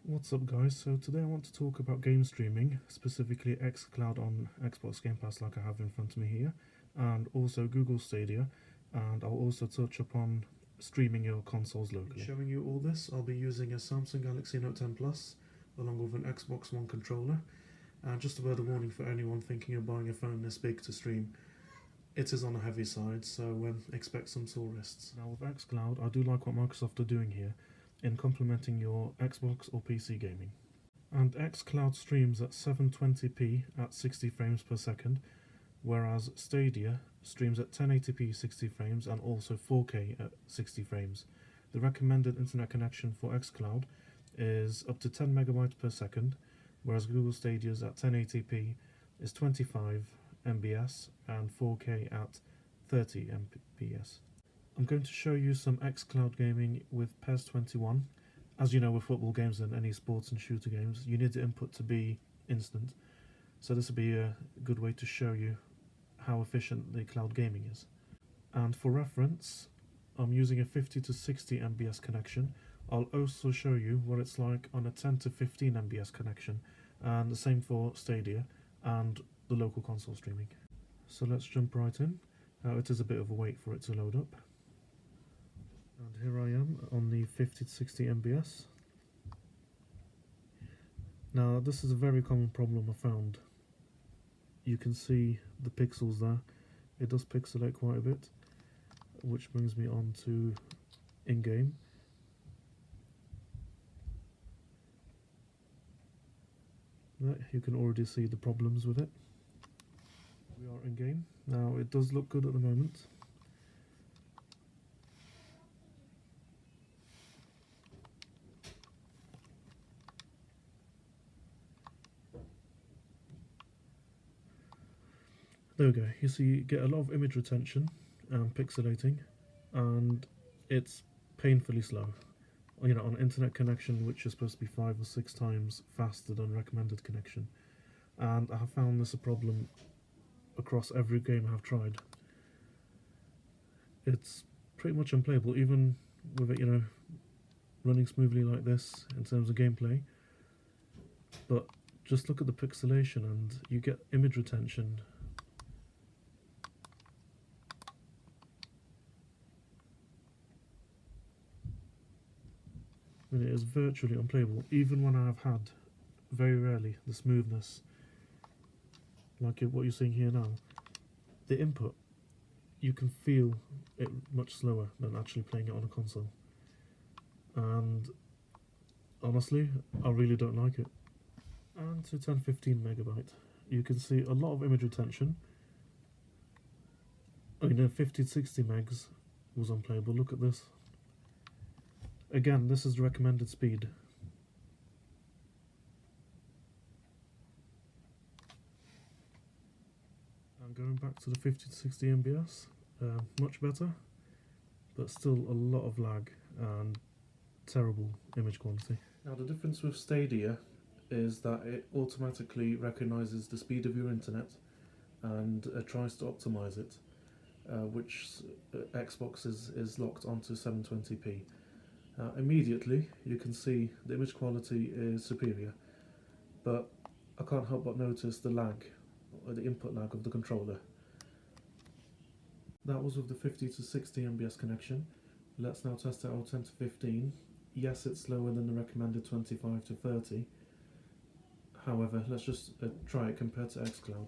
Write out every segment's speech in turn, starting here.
What's up guys, so today I want to talk about game streaming, specifically xCloud on Xbox Game Pass like I have in front of me here, and also Google Stadia, and I'll also touch upon streaming your consoles locally. Showing you all this, I'll be using a Samsung Galaxy Note 10 Plus, along with an Xbox One controller, and just a word of warning for anyone thinking of buying a phone this big to stream. It is on the heavy side, so expect some sore wrists. Now with xCloud, I do like what Microsoft are doing here, in complementing your Xbox or PC gaming. And xCloud streams at 720p at 60 frames per second, whereas Stadia streams at 1080p 60 frames and also 4K at 60 frames. The recommended internet connection for xCloud is up to 10 megabytes per second, whereas Google Stadia's at 1080p is 25 mbs and 4K at 30 mbs. I'm going to show you some xCloud gaming with PES 21. As you know, with football games and any sports and shooter games, you need the input to be instant. So this will be a good way to show you how efficient the cloud gaming is. And for reference, I'm using a 50 to 60 mbs connection. I'll also show you what it's like on a 10 to 15 mbs connection, and the same for Stadia and the local console streaming. So let's jump right in. It is a bit of a wait for it to load up. And here I am on the 50 to 60 mbs. Now this is a very common problem I found. You can see the pixels there. It does pixelate quite a bit, which brings me on to in-game. There, you can already see the problems with it. We are in-game. Now it does look good at the moment. There we go, you see you get a lot of image retention and pixelating, and it's painfully slow. You know, on internet connection which is supposed to be 5 or 6 times faster than recommended connection. And I have found this a problem across every game I have tried. It's pretty much unplayable, even with it, you know, running smoothly like this in terms of gameplay. But just look at the pixelation and you get image retention. And it is virtually unplayable, even when I have had, very rarely, the smoothness like what you're seeing here now. The input, you can feel it much slower than actually playing it on a console. And honestly, I really don't like it. And to 1015 megabyte, you can see a lot of image retention. I mean, 50 to 60 megs was unplayable. Look at this. Again, this is the recommended speed. And going back to the 50 to 60 mbs, much better, but still a lot of lag and terrible image quality. Now the difference with Stadia is that it automatically recognises the speed of your internet and tries to optimise it, which Xbox is locked onto 720p. Immediately you can see the image quality is superior, but I can't help but notice the lag, or the input lag of the controller. That was with the 50 to 60 mbs connection. Let's now test it out 10 to 15. Yes, it's slower than the recommended 25 to 30. However, let's just try it compared to xCloud.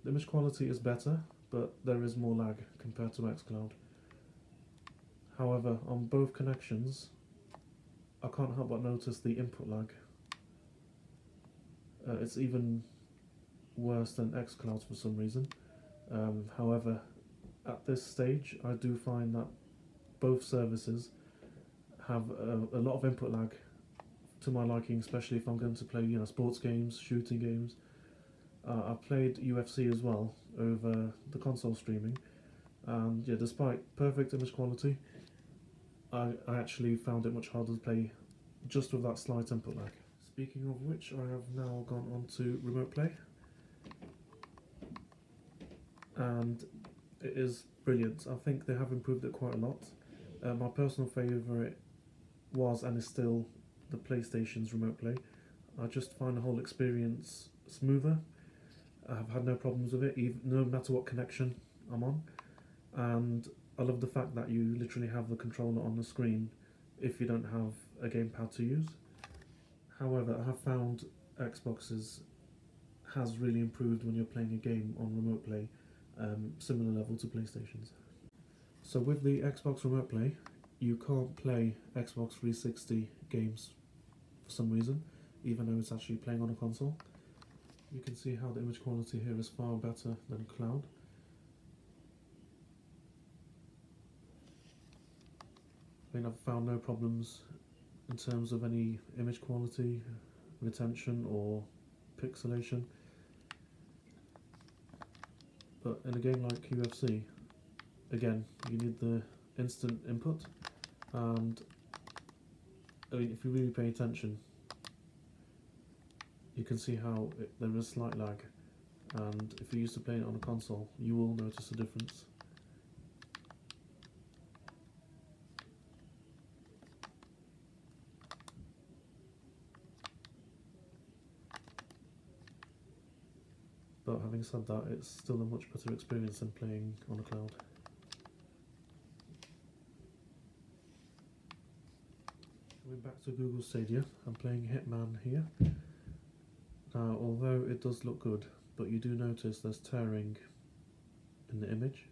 The image quality is better, but there is more lag compared to xCloud. However, on both connections, I can't help but notice the input lag. It's even worse than xCloud for some reason. However, at this stage, I do find that both services have a lot of input lag to my liking, especially if I'm going to play, you know, sports games, shooting games. I've played UFC as well over the console streaming, and yeah, despite perfect image quality, I actually found it much harder to play just with that slight input lag. Speaking of which, I have now gone on to Remote Play, and it is brilliant. I think they have improved it quite a lot. My personal favourite was and is still the PlayStation's Remote Play. I just find the whole experience smoother. I've had no problems with it, even, no matter what connection I'm on. And I love the fact that you literally have the controller on the screen if you don't have a gamepad to use. However, I have found Xbox's has really improved when you're playing a game on Remote Play, similar level to PlayStation's. So with the Xbox Remote Play, you can't play Xbox 360 games for some reason, even though it's actually playing on a console. You can see how the image quality here is far better than cloud. I mean, I've found no problems in terms of any image quality, retention or pixelation. But in a game like UFC, again, you need the instant input, and I mean, if you really pay attention, you can see how there is slight lag, and if you're used to playing it on a console, you will notice a difference. But having said that, it's still a much better experience than playing on a cloud. Coming back to Google Stadia, I'm playing Hitman here. Now, although it does look good, but you do notice there's tearing in the image.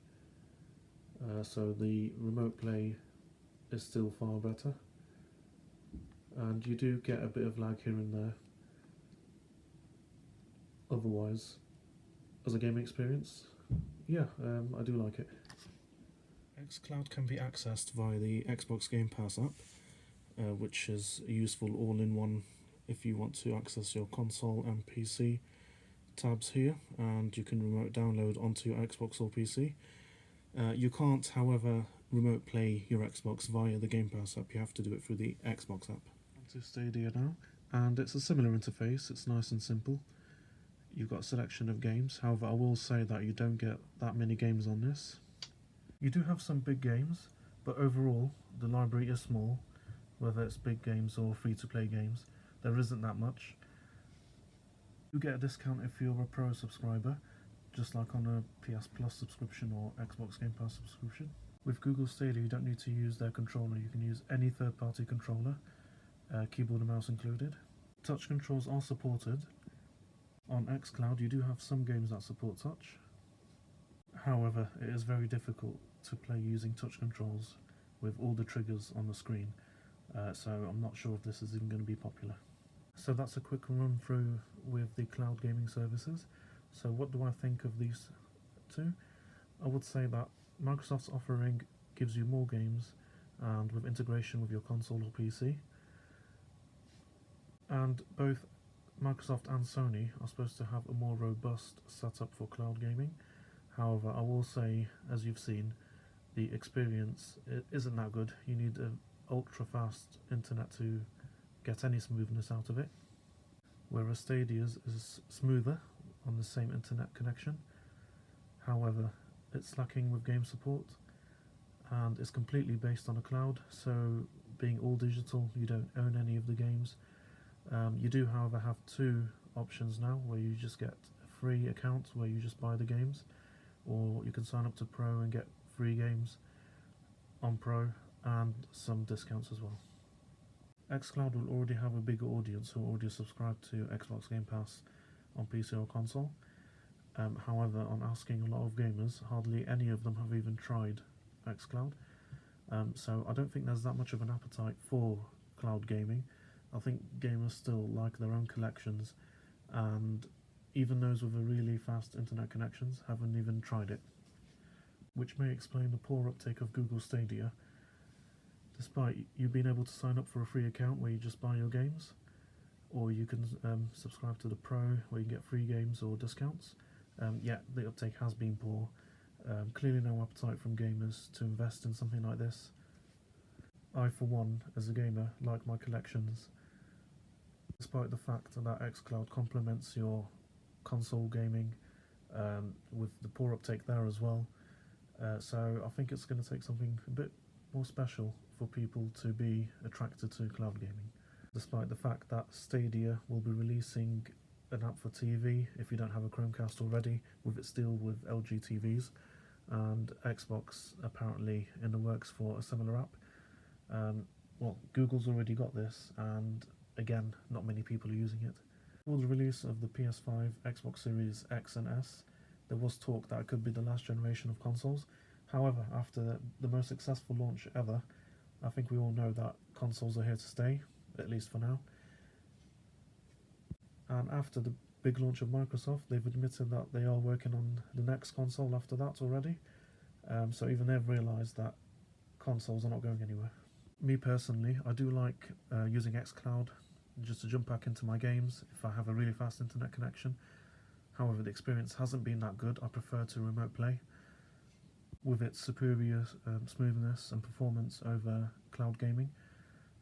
So the Remote Play is still far better. And you do get a bit of lag here and there. Otherwise, as a gaming experience, yeah, I do like it. xCloud can be accessed via the Xbox Game Pass app, which is useful all-in-one if you want to access your console and PC tabs here, and you can remote download onto your Xbox or PC. You can't, however, remote play your Xbox via the Game Pass app. You have to do it through the Xbox app. Onto Stadia now, and it's a similar interface. It's nice and simple. You've got a selection of games, however I will say that you don't get that many games on this. You do have some big games, but overall the library is small, whether it's big games or free-to-play games. There isn't that much. You get a discount if you're a Pro subscriber, just like on a PS Plus subscription or Xbox Game Pass subscription. With Google Stadia you don't need to use their controller, you can use any third-party controller, keyboard and mouse included. Touch controls are supported. On xCloud you do have some games that support touch. However, it is very difficult to play using touch controls with all the triggers on the screen, so I'm not sure if this is even going to be popular. So that's a quick run through with the cloud gaming services. So what do I think of these two? I would say that Microsoft's offering gives you more games and with integration with your console or PC. And both Microsoft and Sony are supposed to have a more robust setup for cloud gaming. However, I will say, as you've seen, the experience isn't that good. You need an ultra fast internet to get any smoothness out of it, whereas Stadia's is smoother on the same internet connection. However, it's lacking with game support, and it's completely based on a cloud, so being all digital, you don't own any of the games. You do, however, have two options now, where you just get a free account where you just buy the games, or you can sign up to Pro and get free games on Pro and some discounts as well. xCloud will already have a bigger audience who are already subscribed to Xbox Game Pass on PC or console. However, on asking a lot of gamers, hardly any of them have even tried xCloud. So I don't think there's that much of an appetite for cloud gaming. I think gamers still like their own collections, and even those with a really fast internet connections haven't even tried it, which may explain the poor uptake of Google Stadia, despite you being able to sign up for a free account where you just buy your games, or you can subscribe to the Pro where you get free games or discounts. Yet the uptake has been poor. Clearly no appetite from gamers to invest in something like this. I, for one, as a gamer, like my collections, despite the fact that xCloud complements your console gaming, with the poor uptake there as well. So I think it's going to take something a bit more special for people to be attracted to cloud gaming, despite the fact that Stadia will be releasing an app for TV if you don't have a Chromecast already, with it still with LG TVs, and Xbox apparently in the works for a similar app. Well, Google's already got this, and again, not many people are using it. Before the release of the PS5, Xbox Series X and S, there was talk that it could be the last generation of consoles. However, after the most successful launch ever, I think we all know that consoles are here to stay, at least for now. And after the big launch of Microsoft, they've admitted that they are working on the next console after that already. So even they've realised that consoles are not going anywhere. Me personally, I do like using xCloud just to jump back into my games if I have a really fast internet connection. However, the experience hasn't been that good. I prefer to remote play, with its superior smoothness and performance over cloud gaming.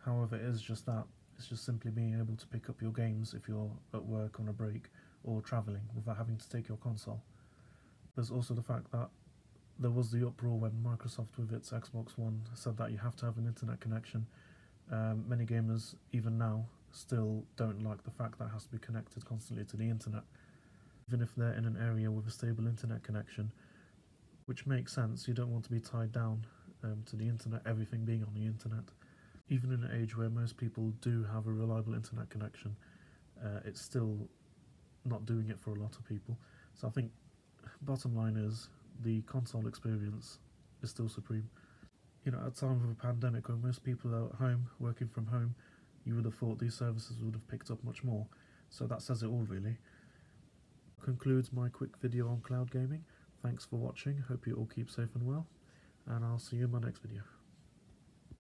However, it is just that. It's just simply being able to pick up your games if you're at work on a break or travelling without having to take your console. There's also the fact that there was the uproar when Microsoft with its Xbox One said that you have to have an internet connection. Many gamers, even now, still don't like the fact that it has to be connected constantly to the internet. Even if they're in an area with a stable internet connection, which makes sense, you don't want to be tied down to the internet, everything being on the internet. Even in an age where most people do have a reliable internet connection, it's still not doing it for a lot of people. So I think bottom line is the console experience is still supreme. You know, at the time of a pandemic when most people are at home, working from home, you would have thought these services would have picked up much more. So that says it all really. Concludes my quick video on cloud gaming. Thanks for watching, hope you all keep safe and well, and I'll see you in my next video.